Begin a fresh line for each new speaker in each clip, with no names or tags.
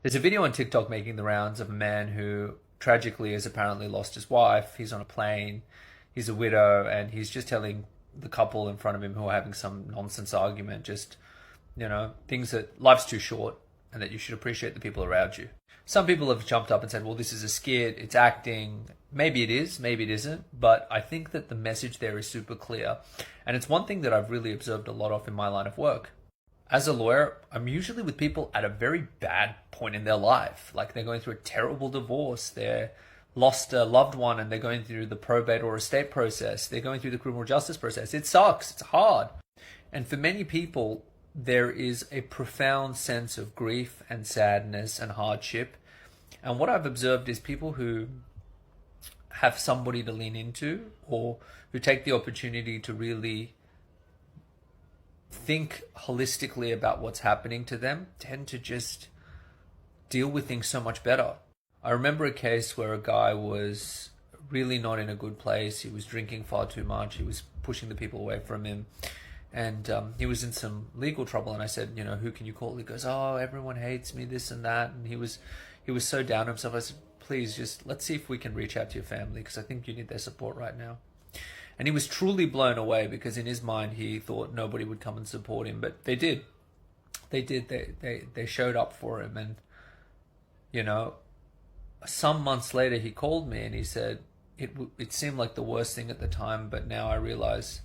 There's a video on TikTok making the rounds of a man who tragically has apparently lost his wife. He's on a plane, he's a widow, and he's just telling the couple in front of him who are having some nonsense argument, just, things that life's too short and that you should appreciate the people around you. Some people have jumped up and said, well, this is a skit, it's acting. Maybe it is, maybe it isn't, but I think that the message there is super clear. And it's one thing that I've really observed a lot of in my line of work. As a lawyer, I'm usually with people at a very bad point in their life. Like they're going through a terrible divorce, they're lost a loved one and they're going through the probate or estate process, they're going through the criminal justice process. It sucks, it's hard. And for many people, there is a profound sense of grief and sadness and hardship. And what I've observed is people who have somebody to lean into or who take the opportunity to really think holistically about what's happening to them tend to just deal with things so much better. I remember a case where a guy was really not in a good place. He was drinking far too much. He was pushing the people away from him. And he was in some legal trouble. And I said, who can you call? He goes, oh, everyone hates me, this and that. And he was so down on himself. I said, please, let's see if we can reach out to your family because I think you need their support right now. And he was truly blown away because in his mind he thought nobody would come and support him, but they did. They did. They showed up for him, and some months later he called me and he said it seemed like the worst thing at the time, but now I realize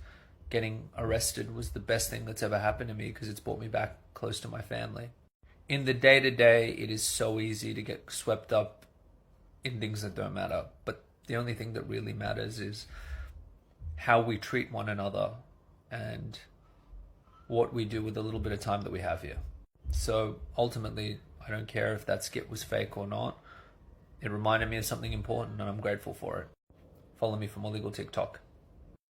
getting arrested was the best thing that's ever happened to me because it's brought me back close to my family. In the day-to-day, it is so easy to get swept up in things that don't matter, but the only thing that really matters is how we treat one another and what we do with the little bit of time that we have here. So ultimately, I don't care if that skit was fake or not. It reminded me of something important and I'm grateful for it. Follow me for more legal TikTok.